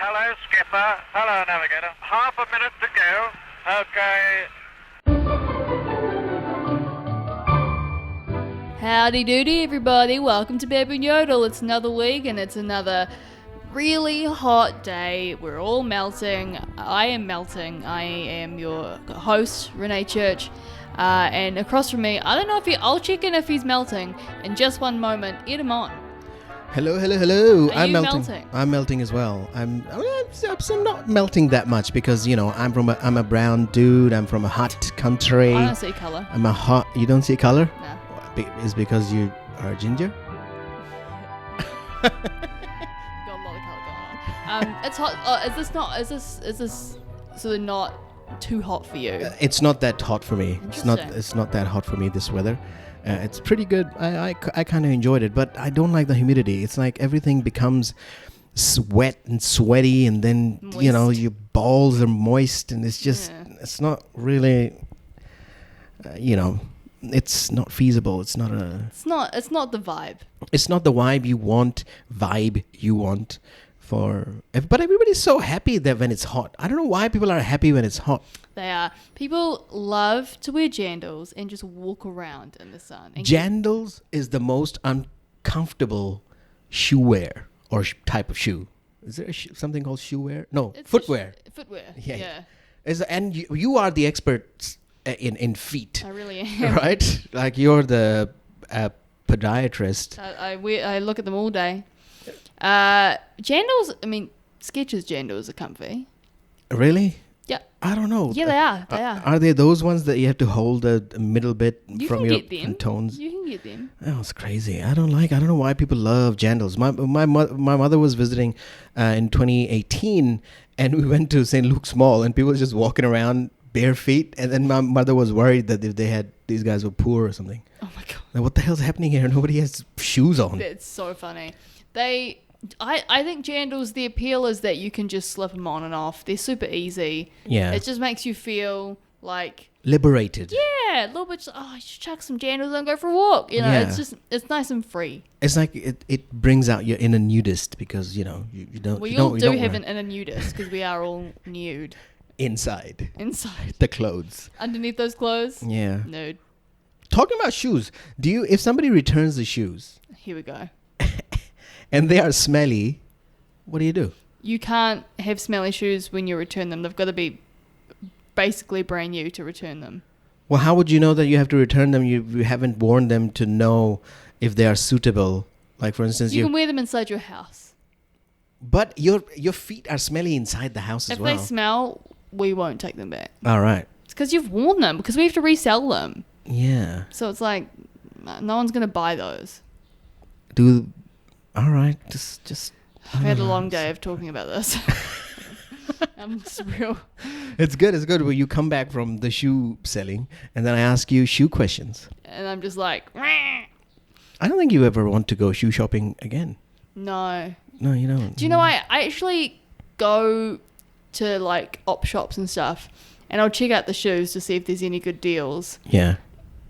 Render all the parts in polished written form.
Hello, skipper. Hello, navigator. Half a minute to go. Okay. Howdy doody, everybody. Welcome to Baboon Yodel. It's another week and it's another really hot day. We're all melting. I am melting. I am your host, Renee Church. And across from me, I don't know if I'll check in if he's melting in just one moment. Get him on. Hello. Are I'm you melting. I'm melting as well. I'm not melting that much because, you know, I'm a brown dude. I'm from a hot country. I don't see colour. You don't see color? No. It's because you are ginger? Got a lot of colour going on. It's hot. Is this sort of not too hot for you? It's not that hot for me. It's not that hot for me this weather. It's pretty good. I kind of enjoyed it, but I don't like the humidity. It's like everything becomes sweat and sweaty, and then moist. You know, your balls are moist, and it's just it's not really it's not feasible. It's not the vibe. It's not the vibe you want but everybody's so happy that when it's hot. I don't know why people are happy when it's hot. They are. People love to wear jandals and just walk around in the sun. Jandals is the most uncomfortable shoe wear or type of shoe. Is there something called shoe wear? No, it's footwear. Footwear. Yeah. And you are the expert in feet. I really am. Right? Like you're the podiatrist. I look at them all day. Jandals, Skechers jandals are comfy. Really? Yeah. I don't know. Yeah, they are. They are. Are they those ones that you have to hold the middle bit from your tones? You can get them. Oh, it's crazy. I don't know why people love jandals. My mother was visiting in 2018, and we went to St. Luke's Mall, and people were just walking around bare feet, and then my mother was worried that if these guys were poor or something. Oh my god! Like, what the hell's happening here? Nobody has shoes on. It's so funny. I think jandals, the appeal is that you can just slip them on and off. They're super easy. Yeah. It just makes you feel like liberated. Yeah, a little bit. I should chuck some jandals and go for a walk. You know, it's nice and free. It's like it brings out your inner nudist because you don't. We all do have an inner nudist because we are all nude. Inside. Inside. The clothes. Underneath those clothes. Yeah. Nude. Talking about shoes, if somebody returns the shoes. Here we go. And they are smelly, what do? You can't have smelly shoes when you return them. They've got to be basically brand new to return them. Well, how would you know that you have to return them? You haven't worn them to know if they are suitable. Like, for instance, you can wear them inside your house. But your feet are smelly inside the house as well. If they smell, we won't take them back. All right. It's because you've worn them, because we have to resell them. Yeah. So it's like, no one's going to buy those. All right, just. I've had a long day of talking about this. I'm surreal. It's good. Well, you come back from the shoe selling, and then I ask you shoe questions. And I'm just like, Wah! I don't think you ever want to go shoe shopping again. No, you don't. Do you know, I actually go to like op shops and stuff, and I'll check out the shoes to see if there's any good deals. Yeah.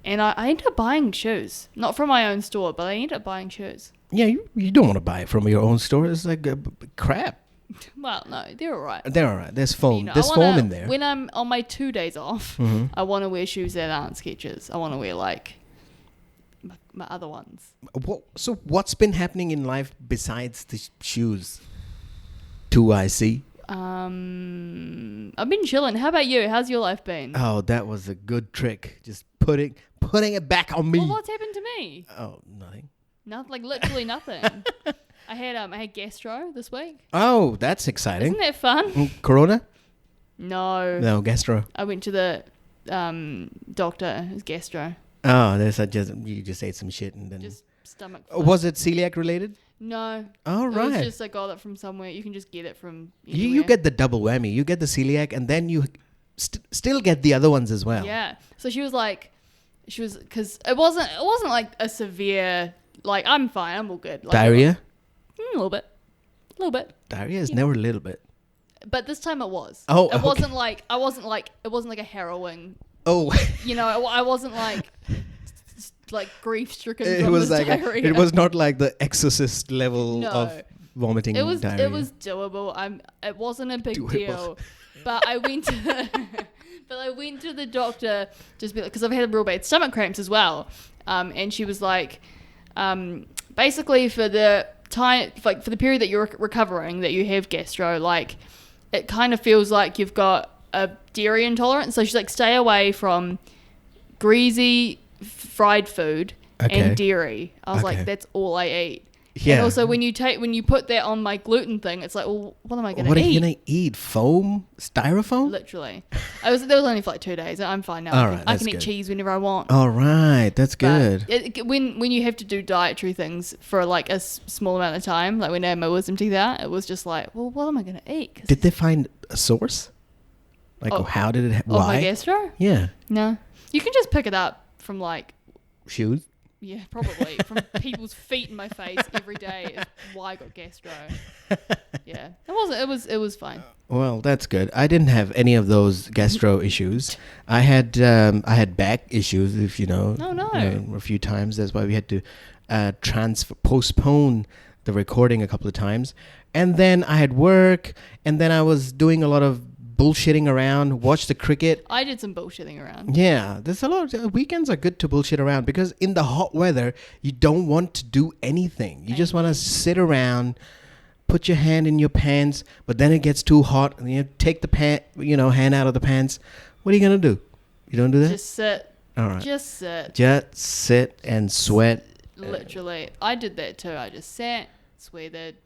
And I end up buying shoes. Not from my own store, but I end up buying shoes. Yeah, you don't want to buy it from your own store. It's like crap. Well, no, they're all right. They're all right. There's foam. There's foam in there. When I'm on my 2 days off, I want to wear shoes that aren't Skechers. I want to wear like my other ones. So what's been happening in life besides the shoes? I see. I've been chilling. How about you? How's your life been? Oh, that was a good trick. Just putting it back on me. Well, what's happened to me? Oh, nothing. Nothing, like literally nothing. I had gastro this week. Oh, that's exciting. Isn't that fun? Corona? No, gastro. I went to the doctor. It was gastro. Oh, you just ate some shit and then just stomach. Was it celiac related? No. All right. It was just I got it from somewhere. You can just get it from anywhere. You get the double whammy. You get the celiac and then you still get the other ones as well. Yeah. So because it wasn't like a severe, like I'm fine, I'm all good. Like, diarrhea? A little bit. Diarrhea is never a little bit. But this time it was. Oh, it wasn't like it wasn't like a harrowing. Oh. I wasn't like grief stricken. It was like diarrhea. it was not like the Exorcist level of vomiting. It was diarrhea. doable. It wasn't a big Doable. deal, but I went to the doctor just because I've had real bad stomach cramps as well, and she was like, basically for the time, like for the period that you're recovering, that you have gastro, like it kind of feels like you've got a dairy intolerance. So she's like, stay away from greasy fried food and dairy. I was like, that's all I eat. Yeah. And also when you put that on my gluten thing, it's like, well, what am I going to eat? What are you going to eat? Foam? Styrofoam? Literally. That was only for like 2 days. I'm fine now. All right, I that's can eat good. cheese whenever I want. All right. That's good. But when you have to do dietary things for like a small amount of time, like when I had my wisdom teeth out, it was just like, well, what am I going to eat? 'Cause Did they find a source? Like, how did it... Why? my gastro? Yeah. No. You can just pick it up from like... Shoes? Yeah, probably. From people's feet in my face every day is why I got gastro. Yeah. It was fine. Well, that's good. I didn't have any of those gastro issues. I had back issues, if you know. Oh, no. A few times. That's why we had to postpone the recording a couple of times. And then I had work, and then I was doing a lot of bullshitting around, watch the cricket. I did some bullshitting around. Yeah, there's a lot of weekends are good to bullshit around because in the hot weather, you don't want to do anything. You just want to sit around, put your hand in your pants, but then it gets too hot and you take the hand out of the pants. What are you going to do? You don't do that? Just sit. All right. Just sit. Just sit and sweat. Literally. I did that too. I just sat, sweated.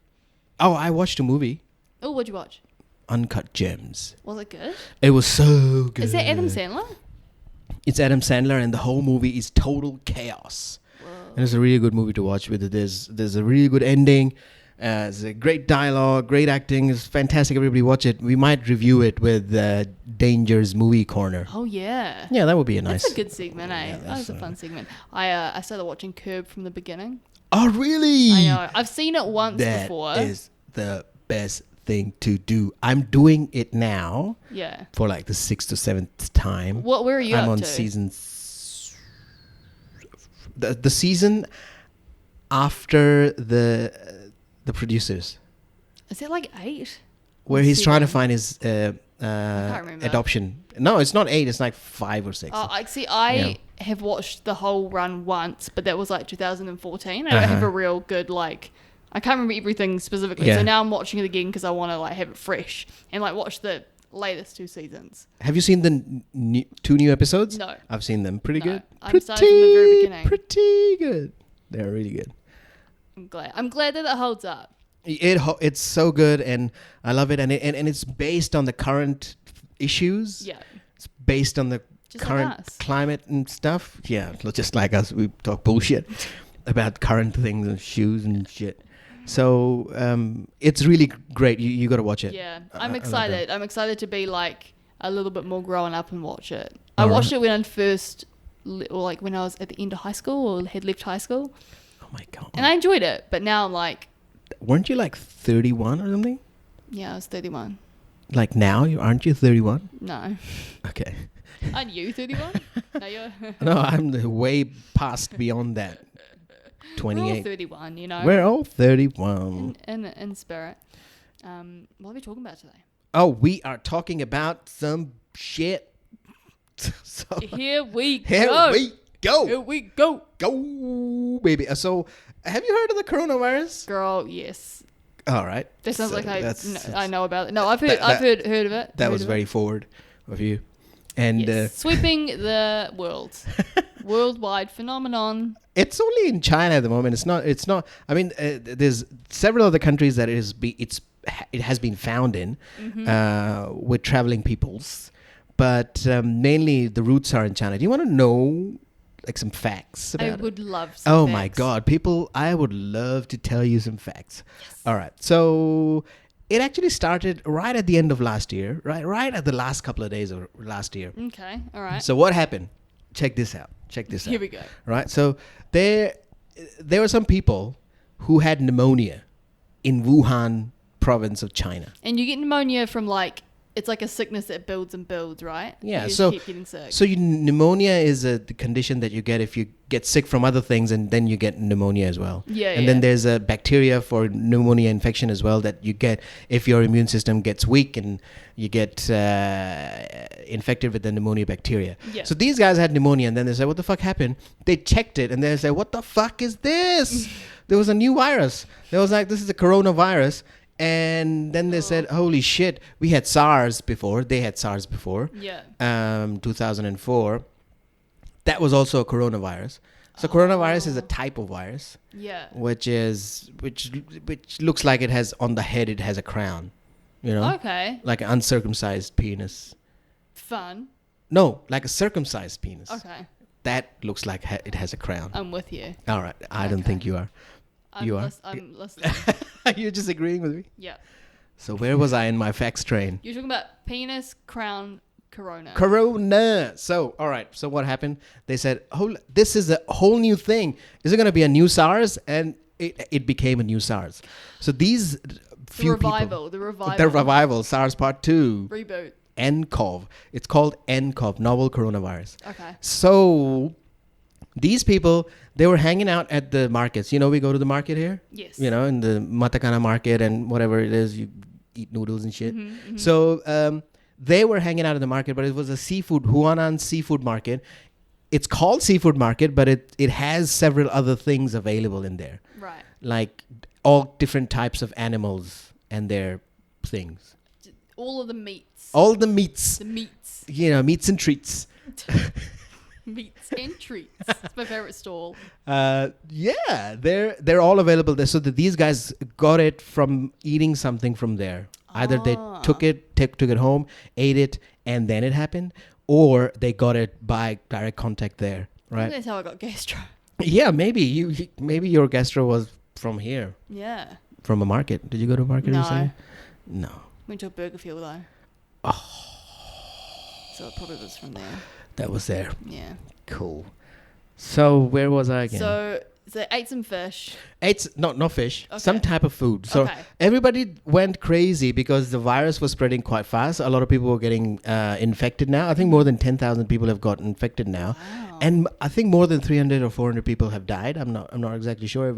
Oh, I watched a movie, Oh, what'd you watch? Uncut Gems. Was it good? It was so good. Is that Adam Sandler? It's Adam Sandler, and the whole movie is total chaos. Whoa. And it's a really good movie to watch. With it, there's a really good ending. It's a great dialogue, great acting. It's fantastic. Everybody watch it. We might review it with Danger's Movie Corner. Oh, yeah. Yeah, that would be a nice. That's a good segment, eh? Yeah, That was a fun segment. I started watching Curb from the beginning. Oh, really? I know. I've seen it once before. That is the best thing to do. I'm doing it now. Yeah. For like the 6th or 7th time. Where are you I'm up on to? season. The season after the producers. Is it like 8? Where he's trying to find his remember. adoption. No, it's not 8. It's like 5 or 6. Oh, I have watched the whole run once, but that was like 2014. I don't have a real good I can't remember everything specifically. Yeah. So now I'm watching it again because I want to have it fresh and watch the latest 2 seasons. Have you seen the 2 new episodes? No. I've seen them. Pretty good. I'm starting from the very beginning. Pretty good. They're really good. I'm glad that it holds up. It's so good, and I love it, and it's based on the current issues. Yeah. It's based on the Just current like us. climate and stuff. Yeah, just like us, we talk bullshit about current things and shoes and shit. So it's really great. You got to watch it. Yeah, I I'm love excited. it. I'm excited to be a little bit more grown up and watch it. I watched it when I first, or when I was at the end of high school or had left high school. Oh my god! And I enjoyed it, but now I'm like, weren't you like 31 or something? yeah, I was 31. Like now, aren't you 31? No. Okay. Aren't you 31? No, you're... No, I'm way past beyond that. We're all 28. 31, you know. We're all 31. In spirit. What are we talking about today? Oh, we are talking about some shit. So, Here we go. here we go. Here we go. Go, baby. So, have you heard of the coronavirus? Girl, yes. All right. That sounds So like that's- I know about it. No, I've heard that- heard of it. That Heard was of very it. forward of you. And Yes. Sweeping the world. Worldwide phenomenon. it's only in China at the moment. It's not. I mean, there's several other countries that it has been found in with traveling peoples, but mainly the roots are in China. Do you want to know some facts about I it? would love some Oh my facts. God, people! I would love to tell you some facts. Yes. All right, so it actually started right at the end of last year, right at the last couple of days of last year. Okay, all right. So what happened? Check this out. Here we go. Right. So there were some people who had pneumonia in Wuhan province of China. And you get pneumonia from it's like a sickness that builds and builds, right? Yeah, You just so keep getting sick. pneumonia is the condition that you get if you get sick from other things, and then you get pneumonia as well. Yeah, and then there's a bacteria for pneumonia infection as well that you get if your immune system gets weak and you get infected with the pneumonia bacteria. Yeah. So these guys had pneumonia, and then they said, "What the fuck happened?" They checked it, and they said, "What the fuck is this?" There was a new virus. They was like, "This is a coronavirus." And then they said, "Holy shit, we had SARS before." They had SARS before. Yeah. 2004. That was also a coronavirus. So coronavirus is a type of virus, Yeah. which looks like it has on the head. It has a crown, you know, Okay. like an uncircumcised penis. Fun. No, like a circumcised penis. Okay. That looks like it has a crown. I'm with you. All right, I don't Okay. think you are. You are? I'm listening. You're just agreeing with me. Yeah. So where was I in my facts train? You're talking about penis, crown, corona. Corona. So, all right. So what happened? They said, "Oh, this is a whole new thing. Is it going to be a new SARS?" And it became a new SARS. So these few people, The revival. the revival, SARS Part 2, Reboot. nCoV. It's called nCoV, novel coronavirus. Okay. So these people, they were hanging out at the markets. You know, we go to the market here. Yes. You know, in the Matakana market and whatever it is, you eat noodles and shit. Mm-hmm. So they were hanging out in the market, but it was a Huanan seafood market. It's called seafood market, but it has several other things available in there, Right. like all different types of animals and their things. All of the meats. All the meats, The meats. you know, meats and treats. Meats and treats. It's my favorite stall. Yeah, they're all available there. So that these guys got it from eating something from there. Either they took it home, ate it, and then it happened, or they got it by direct contact there. I Right? think that's how I got gastro. Yeah, maybe your gastro was from here, Yeah. from a market. Did you go to a market No. recently? No. Went to a burger field though. Oh, So it probably was from there. that was there. Yeah. Cool. So where was I again? So they ate some fish. It's not fish, Okay. some type of food. So Okay. everybody went crazy because the virus was spreading quite fast. A lot of people were getting infected now. I think more than 10,000 people have gotten infected now. Wow. And I think more than 300 or 400 people have died. I'm not exactly sure.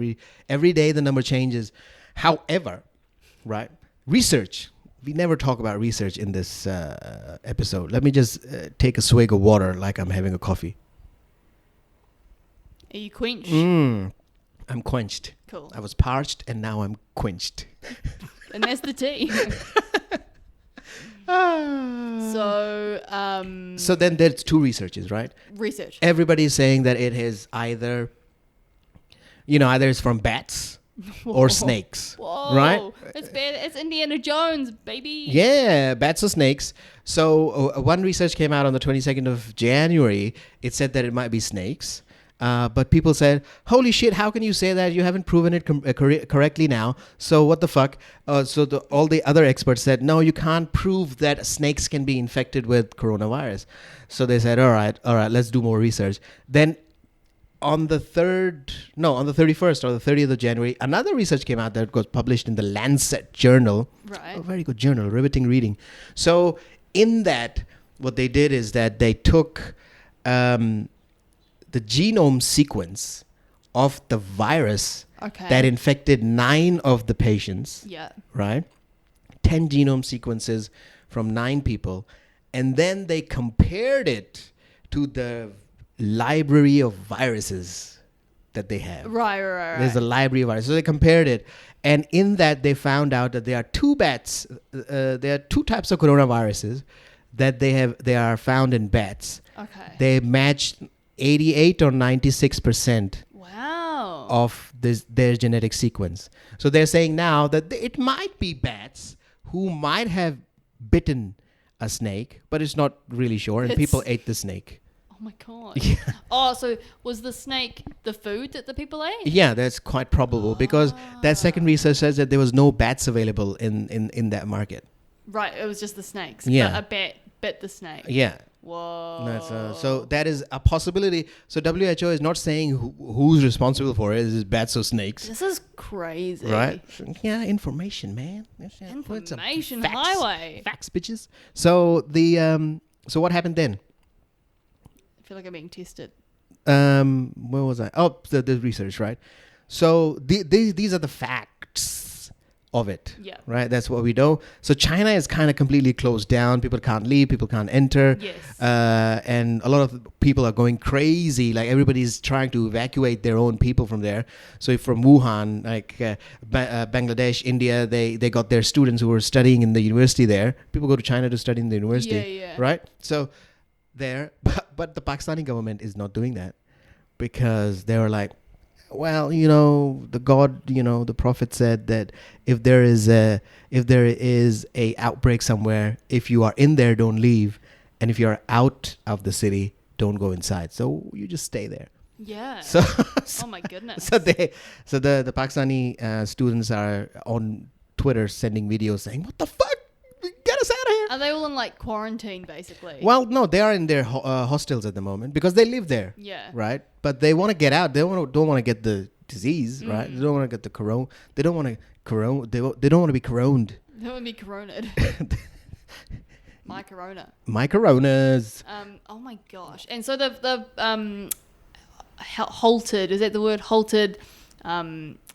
Every day the number changes. However, right? Research. We never talk about research in this episode. Let me just take a swig of water like I'm having a coffee. Are you quenched? I'm quenched. Cool. I was parched and now I'm quenched. And that's the tea. So then there's two researches, right? Research. Everybody is saying that it is either it's from bats or snakes. Whoa. Right? It's bad. It's Indiana Jones, baby. Yeah, bats or snakes. So one research came out on the 22nd of January. It said that it might be snakes. But people said, "Holy shit, how can you say that? You haven't proven it correctly now. So what the fuck?" All the other experts said, "No, you can't prove that snakes can be infected with coronavirus." So they said, all right, let's do more research. Then on the 31st or the 30th of January, another research came out that was published in the Lancet journal. Right. A very good journal, riveting reading. So in that, what they did is that they took the genome sequence of the virus Okay. that infected 9 of the patients, Yeah. right? 10 genome sequences from 9 people. And then they compared it to the library of viruses that they have. Right. There's a library of viruses. So they compared it. And in that, they found out that there are two types of coronaviruses that they are found in bats. Okay. They matched 88 or 96% Wow. of their genetic sequence. So they're saying now that it might be bats who might have bitten a snake, but it's not really sure. And people ate the snake. Oh my god. Yeah. Oh, so was the snake the food that the people ate? Yeah, that's quite probable because that second research says that there was no bats available in that market. Right. It was just the snakes. Yeah. But a bat bit the snake. Yeah. Whoa. So that is a possibility. So WHO is not saying who's responsible for it. It's bats or snakes. This is crazy. Right? Yeah, information, man. Information Facts. highway. Facts, bitches. So so what happened then? I feel like I'm being tested. Where was I? Oh, the research, right? So these are the facts of it. Yeah. Right? That's what we know. So China is kind of completely closed down. People can't leave. People can't enter. Yes. And a lot of people are going crazy. Like everybody's trying to evacuate their own people from there. So from Wuhan, like Bangladesh, India, they got their students who were studying in the university there. People go to China to study in the university. Yeah. Right? So there, but the Pakistani government is not doing that because they were like, well, the prophet said that if there is a outbreak somewhere, if you are in there, don't leave, and if you are out of the city, don't go inside. So you just stay there. Yeah. So oh my goodness. So the Pakistani students are on Twitter sending videos saying, "What the fuck? Get us out of here!" Are they all in like quarantine basically? Well, no, they are in their hostels at the moment because they live there. Yeah. Right, but they want to get out. They don't want to get the disease. Right, they don't want to get the corona. They don't want to corona. They don't want to be coroned. They want to be coroned. My corona. My coronas. Oh my gosh! And so the halted. Is that the word? Halted.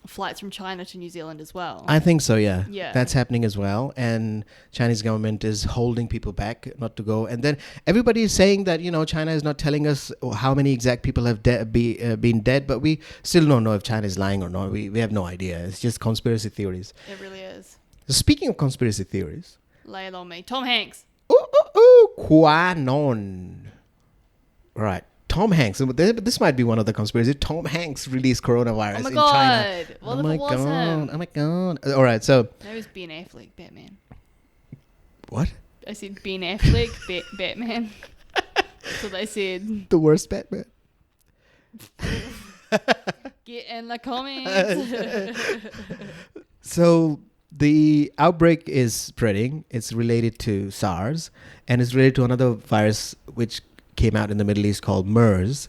Flights from China to New Zealand as well. I think so, yeah. Yeah. That's happening as well. And Chinese government is holding people back not to go. And then everybody is saying that, China is not telling us how many exact people have been dead, but we still don't know if China is lying or not. We have no idea. It's just conspiracy theories. It really is. So speaking of conspiracy theories. Lay it on me. Tom Hanks. Quanon. Right. Tom Hanks. This might be one of the conspiracies. Tom Hanks released coronavirus in China. What if it was him? Oh my god. All right, so. That was Ben Affleck, Batman. What? I said Ben Affleck, Batman. That's what they said. The worst Batman. Get in the comments. So the outbreak is spreading. It's related to SARS, and it's related to another virus which came out in the Middle East called MERS.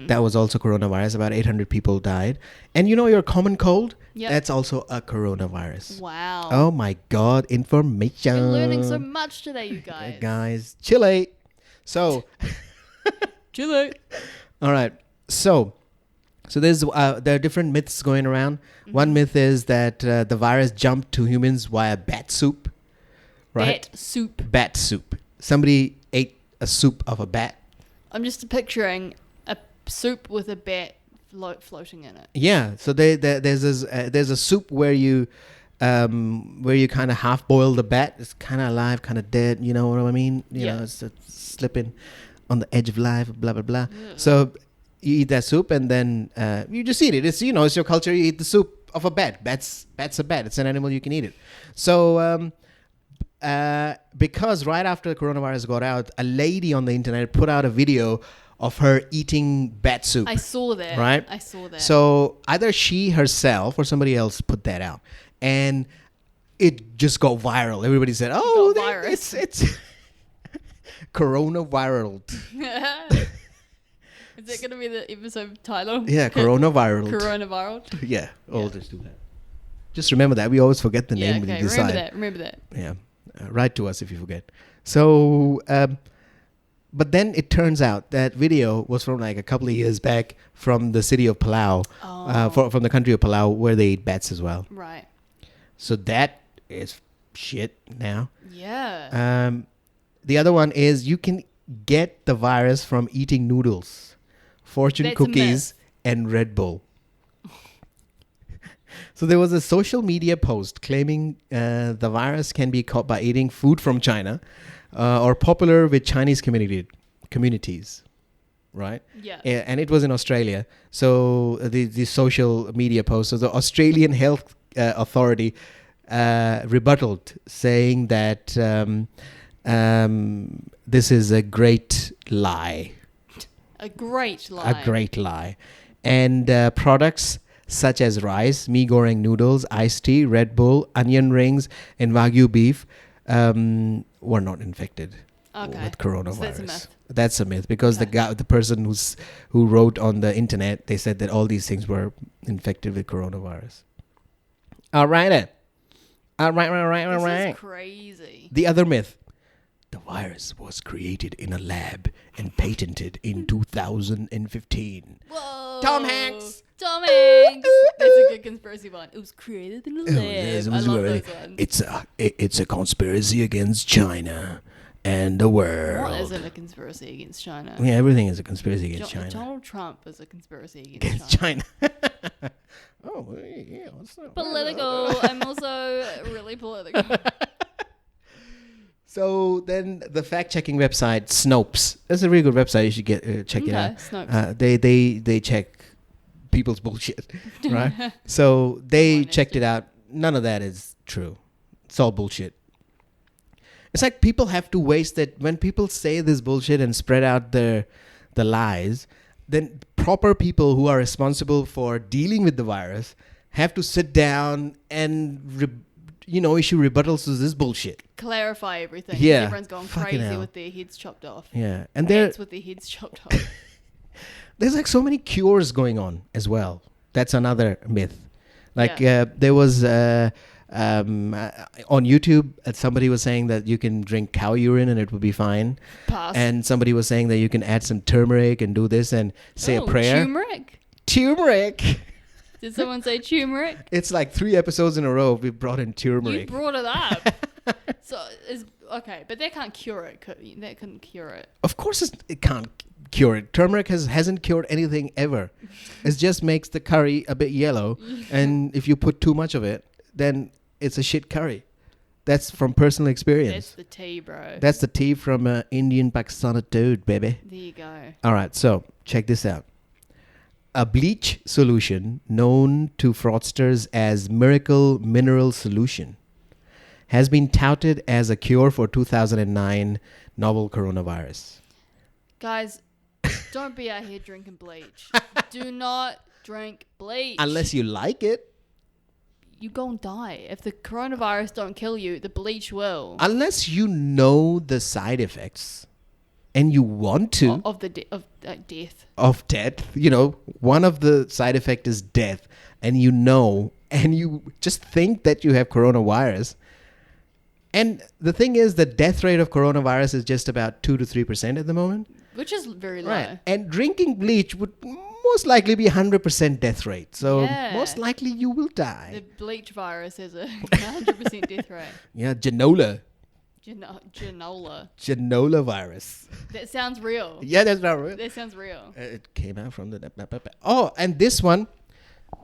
That was also coronavirus. About 800 people died. And your common cold? Yep. That's also a coronavirus. Wow. Oh my god, information. We're learning so much today, you guys. Guys, Chile. So Chile. all right. So there are different myths going around. One myth is that the virus jumped to humans via bat soup. Right? Bat soup. Somebody ate a soup of a bat. I'm just picturing a soup with a bat floating in it. Yeah, so there's a soup where you kind of half boil the bat. It's kind of alive, kind of dead. You know what I mean? You know, it's slipping on the edge of life. Blah blah blah. Yeah. So you eat that soup and then you just eat it. It's it's your culture. You eat the soup of a bat. Bat's a bat. It's an animal. You can eat it. So. Because right after the coronavirus got out, a lady on the internet put out a video of her eating bat soup. I saw that. Right? I saw that. So either she herself or somebody else put that out. And it just got viral. Everybody said, oh, it's coronaviral. Is that going to be the episode title? Yeah, coronaviral. Coronaviral. Yeah, we'll just do that. Just remember that. We always forget the name when you decide. Remember that. Yeah. Write to us if you forget. So, but then it turns out that video was from like a couple of years back from the city of Palau, from the country of Palau, where they eat bats as well. Right. So that is shit now. Yeah. The other one is you can get the virus from eating noodles, fortune cookies, and Red Bull. So there was a social media post claiming the virus can be caught by eating food from China or popular with Chinese communities, right? Yeah. And it was in Australia. So the social media post, so the Australian Health Authority rebutted, saying that this is a great lie. A great lie. A great lie. And products such as rice, mee goreng noodles, iced tea, Red Bull, onion rings, and Wagyu beef were not infected. Okay. with coronavirus. So that's a myth. That's a myth because the person who wrote on the internet, they said that all these things were infected with coronavirus. All right. This is crazy. The other myth. The virus was created in a lab and patented in 2015. Whoa. Tom Hanks. Tom Hanks. That's a good conspiracy one. It was created in a lab. Yes, I love those ones. It's a conspiracy against China and the world. What isn't a conspiracy against China? Yeah, everything is a conspiracy against China. Donald Trump is a conspiracy Against China. Oh, yeah. What's that? Political. I'm also really political. So then the fact-checking website Snopes. That's a really good website. You should check it out. Snopes. They check people's bullshit, right? So they checked it out. None of that is true. It's all bullshit. It's like people have to waste that when people say this bullshit and spread out the lies, then proper people who are responsible for dealing with the virus have to sit down and issue rebuttals to this bullshit. Clarify everything. Yeah. Everyone's gone crazy with their heads chopped off. Yeah. And Ants with their heads chopped off. there's like so many cures going on as well. That's another myth. Like there was on YouTube, somebody was saying that you can drink cow urine and it will be fine. Pass. And somebody was saying that you can add some turmeric and do this and say a prayer. Turmeric. Did someone say turmeric? It's like 3 episodes in a row we brought in turmeric. You brought it up. Okay, but that can't cure it. That couldn't cure it. Of course it can't cure it. Turmeric hasn't cured anything ever. It just makes the curry a bit yellow. And if you put too much of it, then it's a shit curry. That's from personal experience. That's the tea, bro. That's the tea from Indian Pakistani dude, baby. There you go. All right, so check this out. A bleach solution known to fraudsters as Miracle Mineral Solution has been touted as a cure for 2009 novel coronavirus. Guys, don't be out here drinking bleach. Do not drink bleach. Unless you like it. You gonna die. If the coronavirus don't kill you, the bleach will. Unless you know the side effects and you want to. Of death. Of death. One of the side effects is death. And and you just think that you have coronavirus. And the thing is, the death rate of coronavirus is just about 2 to 3% at the moment. Which is very low. Right. And drinking bleach would most likely be 100% death rate. So most likely you will die. The bleach virus has a 100% death rate. Yeah, Genola. Genola virus. That sounds real. Yeah, that's not real. That sounds real. It came out from the... Oh, and this one,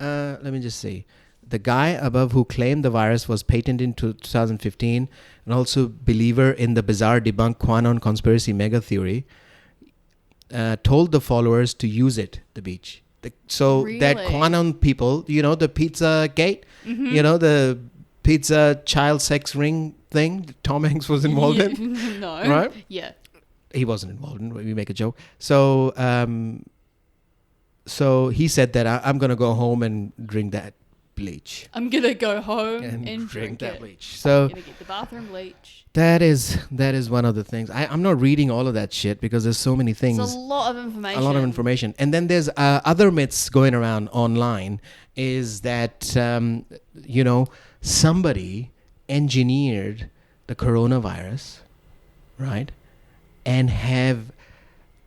let me just see. The guy above who claimed the virus was patented in 2015 and also believer in the bizarre debunked QAnon conspiracy mega theory, told the followers to use it, the beach. Really? That QAnon people, the pizza gate, the pizza child sex ring thing that Tom Hanks was involved in. No. Right? Yeah. He wasn't involved in it. We make a joke. So he said that I'm going to go home and drink that bleach. I'm going to go home and drink that it. bleach. So I'm going to get the bathroom bleach. That is one of the things. I'm not reading all of that shit because there's so many things. It's a lot of information. And then there's other myths going around online is that, somebody engineered the coronavirus, right? And have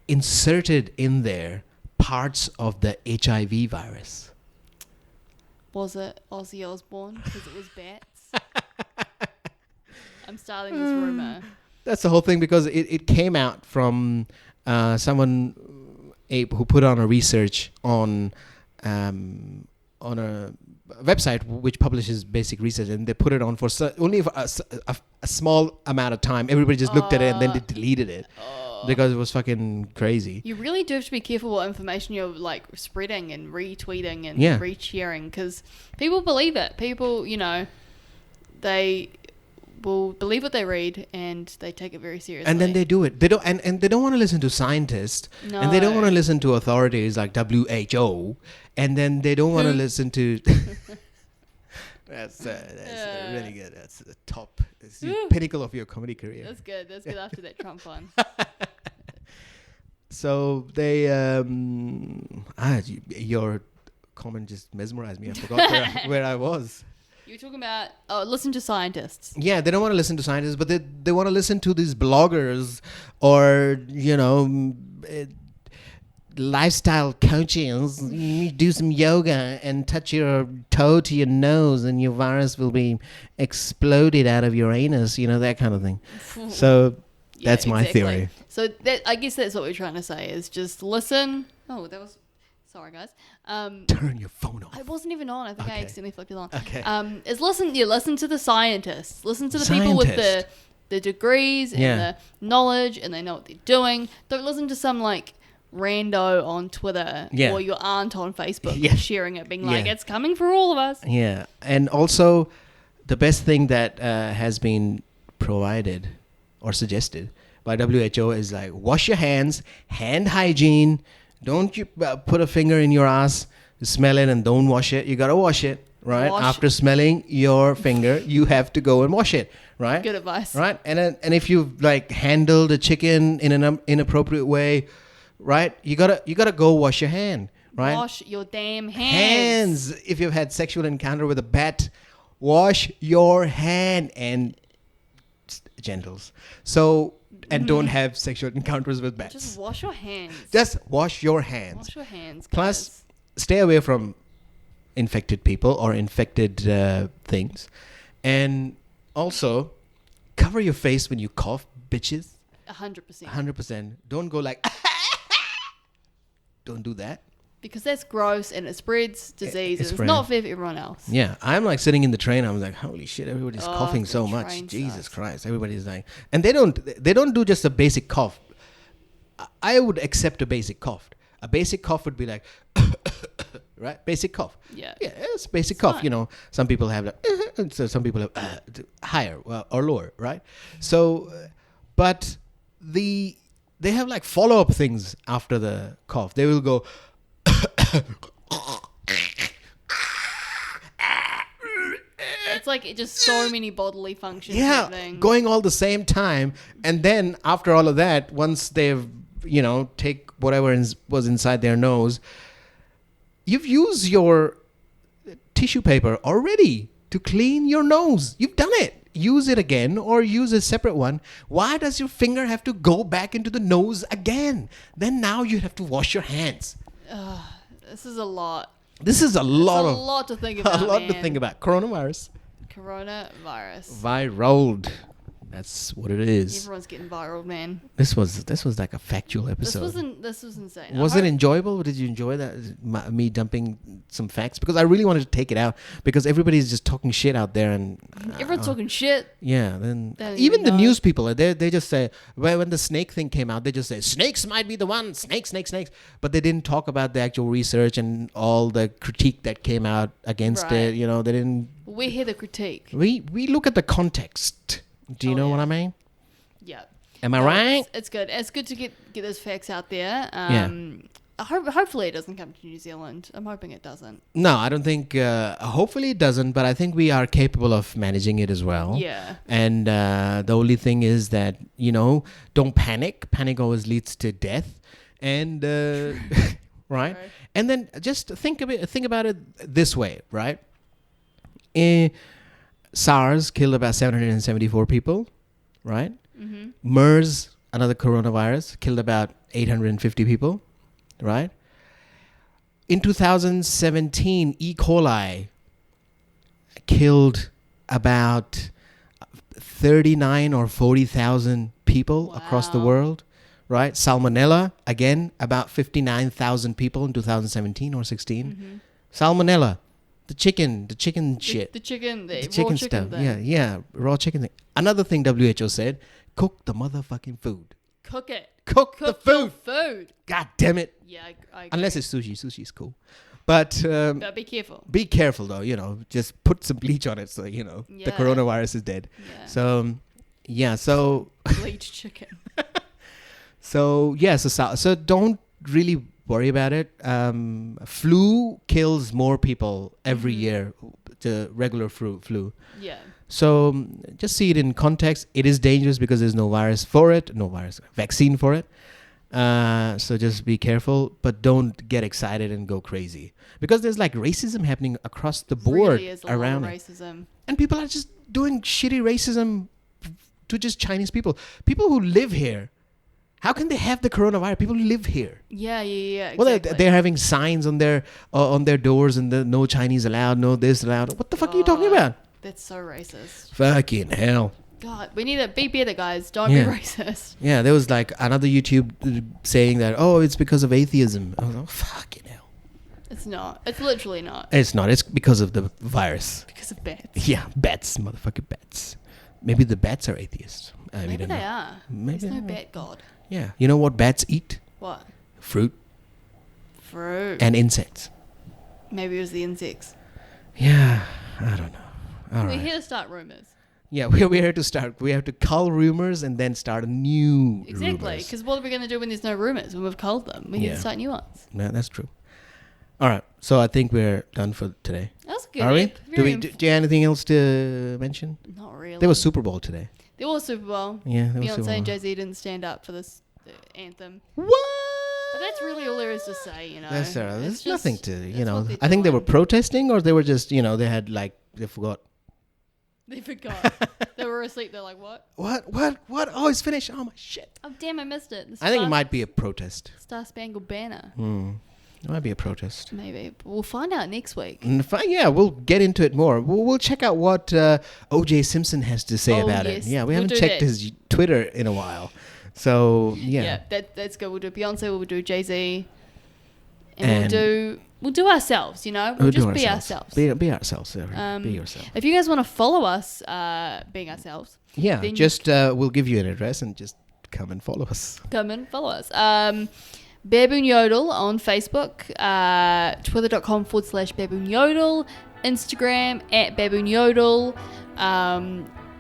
inserted in there parts of the HIV virus. Was it Ozzy Osbourne? Because it was bats? I'm starting this rumor. That's the whole thing because it came out from someone who put on a research on a website which publishes basic research, and they put it on for only for a small amount of time. Everybody just looked at it and then they deleted it because it was fucking crazy. You really do have to be careful what information you're like spreading and retweeting and resharing because people believe it. People, they will believe what they read and they take it very seriously. And then they do it. They don't, and they don't want to listen to scientists, and they don't want to listen to authorities like WHO, and then they don't want to listen to. That's really good. That's the top. It's the Whew. pinnacle of your comedy career. That's good. That's good after that Trump one. So they, your comment just mesmerized me. I forgot where I was. You were talking about listen to scientists. Yeah, they don't want to listen to scientists, but they want to listen to these bloggers or lifestyle coaches. You do some yoga and touch your toe to your nose, and your virus will be exploded out of your anus. That kind of thing. So. Yeah, That's my exactly. theory. So I guess that's what we're trying to say is just listen. Oh, that was... Sorry, guys. Turn your phone off. I wasn't even on. I think I Okay. accidentally flipped it on. Okay. Listen to the scientists. Listen to the people with the degrees and the knowledge, and they know what they're doing. Don't listen to some rando on Twitter or your aunt on Facebook sharing it, being like, it's coming for all of us. Yeah. And also, the best thing that has been provided or suggested by WHO is wash your hands, hand hygiene. Don't you put a finger in your ass, smell it, and don't wash it. You gotta wash it, right? After smelling your finger, you have to go and wash it, right? Good advice, right? And if you've handled a chicken in an inappropriate way, right? You gotta go wash your hand, right? Wash your damn hands. If you've had sexual encounter with a bat, wash your hand and genitals. So. And don't have sexual encounters with bats. Just wash your hands. Just wash your hands. Wash your hands. Plus, stay away from infected people or infected things. And also, cover your face when you cough, bitches. 100%. 100%. Don't go don't do that. Because that's gross and it spreads disease and it's not fair for everyone else. Yeah, I'm sitting in the train. I'm like, holy shit! Everybody's coughing so much. Jesus sucks. Christ! Everybody's and they don't do just a basic cough. I would accept a basic cough. A basic cough would be right? Basic cough. Yeah. Yeah, it's basic cough. Fine. Some people have so some people have higher or lower, right? So, but they have follow-up things after the cough. They will go. It's just so many bodily functions. Going all the same time, and then after all of that, once they've take whatever was inside their nose, you've used your tissue paper already to clean your nose. You've done it. Use it again or use a separate one. Why does your finger have to go back into the nose again? Then now you have to wash your hands. This is a lot. This is a lot to think about. A lot to think about. Coronavirus. Viral. That's what it is. Everyone's getting viral, man. This was like a factual episode. This was insane. Was it enjoyable? Did you enjoy that? Me dumping some facts? Because I really wanted to take it out because everybody's just talking shit out there and everyone's talking shit. Yeah, then even the news people, they just say, well, when the snake thing came out, they just say snakes might be the one, snakes. But they didn't talk about the actual research and all the critique that came out against it. They didn't. We hear the critique. We look at the context. Do you know what I mean? Yeah. Am I right? It's good. It's good to get those facts out there. Hopefully it doesn't come to New Zealand. I'm hoping it doesn't. No, I don't think... hopefully it doesn't, but I think we are capable of managing it as well. Yeah. And the only thing is that, don't panic. Panic always leads to death. And... right? And then just think about it this way, right? SARS killed about 774 people, right? Mm-hmm. MERS, another coronavirus, killed about 850 people, right? In 2017, E. coli killed about 39 or 40,000 people across the world, right? Salmonella, again, about 59,000 people in 2017 or 16. Mm-hmm. Salmonella. The chicken shit. The chicken stuff. Thing. Yeah, raw chicken thing. Another thing WHO said, cook the motherfucking food. Cook it. Cook the food. Food. God damn it. Yeah, I agree. Unless it's sushi. Sushi's cool. But be careful. Be careful though, just put some bleach on it so, the coronavirus is dead. Yeah. So, bleach chicken. So don't really worry about it. Flu kills more people every year the regular flu. Yeah. So just see it in context. It is dangerous because there's no virus for it, vaccine for it. So just be careful, but don't get excited and go crazy because there's like racism happening across the board Really is a around lot of it. racism. And people are just doing shitty racism to just Chinese people who live here. How can they have the coronavirus? People who live here. Yeah. Exactly. Well, they're having signs on their doors and the no Chinese allowed, no this allowed. What the fuck are you talking about? That's so racist. Fucking hell. God, we need to be better, guys. Don't Yeah. be racist. Yeah, there was like another YouTube saying that, it's because of atheism. I was like, fucking hell. It's not. It's literally not. It's not. It's because of the virus. Because of bats. Yeah, bats, motherfucking bats. Maybe the bats are atheists. Maybe don't they know. are. Maybe There's no they are. bat god. Yeah. You know what bats eat? What? Fruit Fruit. and insects. Maybe it was the insects. Yeah, I don't know. All We're right. here to start rumors. Yeah, we're here to start. We have to cull rumors and then start a new Exactly. rumors. Because what are we going to do when there's no rumors? When we've culled them, we need Yeah. to start new ones. Yeah, that's true. All right. So I think we're done for today. That was a good. Are we? ep. Do Very do you have anything else to mention? Not really. There was Super Bowl today. There was Super Bowl. Yeah, there was Super Beyonce Bowl. and Jay-Z didn't stand up for this anthem. What? But that's really all there is to say, you know. That's It's there's nothing just- to, that's you know. what they're I think they were doing. protesting or they were just, they had like, they forgot. They forgot. They were asleep. They're like, what? What? Oh, it's finished. Oh, my shit. Oh, damn, I missed it. I think it might be a protest. Star Spangled Banner. It might be a protest. Maybe. We'll find out next week. Yeah, we'll get into it more. We'll check out what O.J. Simpson has to say Oh, about yes. it. Yeah, we We'll haven't do checked that. his Twitter in a while. So, yeah. That's good. We'll do Beyonce, we'll do Jay-Z, And we'll do ourselves, you know? We'll just be ourselves. Be ourselves. Be yourself. If you guys want to follow us being ourselves, Yeah, then just we'll give you an address and just come and follow us. come and follow us. Baboon Yodel on Facebook, twitter.com/Baboon Yodel, Instagram @Baboon Yodel,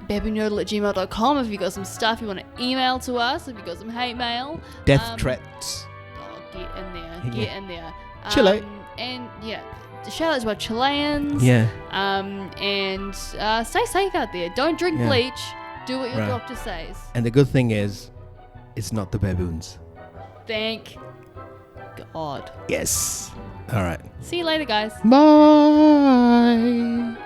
baboonyodel@gmail.com if you got some stuff you want to email to us, if you got some hate mail. Death threats. Oh, get in there. Yeah. Get in there. Chile. And yeah, shout out to our Chileans. Yeah. And stay safe out there. Don't drink Yeah. bleach. Do what your Right. doctor says. And the good thing is, it's not the baboons. Thank God. Yes. All right. See you later, guys. Bye.